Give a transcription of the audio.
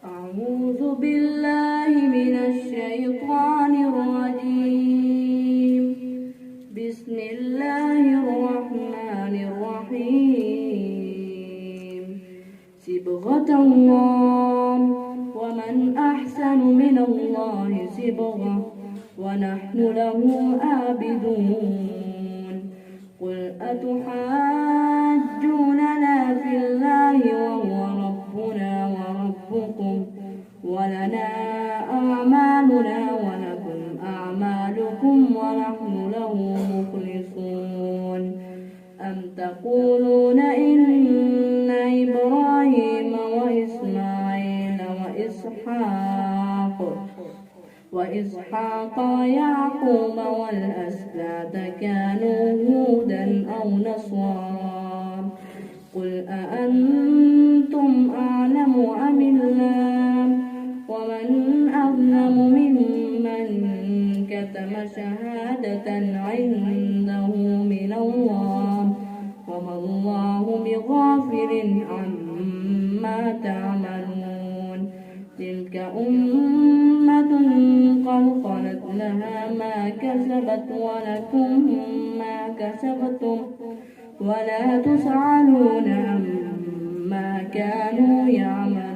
أعوذ بالله من الشيطان الرجيم. بسم الله الرحمن الرحيم. صبغة الله، ومن أحسن من الله صبغة، ونحن له عابدون. قل أتحاجوننا في الله وهو ربنا وربكم، ولنا أعمالنا ولكم أعمالكم ونحن له مخلصون. أم تقولون إن إبراهيم وإسماعيل وإسحاق ويعقوب والأسباط كانوا هودا أو نصارى؟ قل أأنتم أعلم أم الله؟ ومن أظلم ممن كتم شهادة عنده من الله، وما الله بغافل عما تعملون. تلك أمة قد خلت لها ما كسبت ولكم ما كسبتم، ولا تسألون عما كانوا يعملون.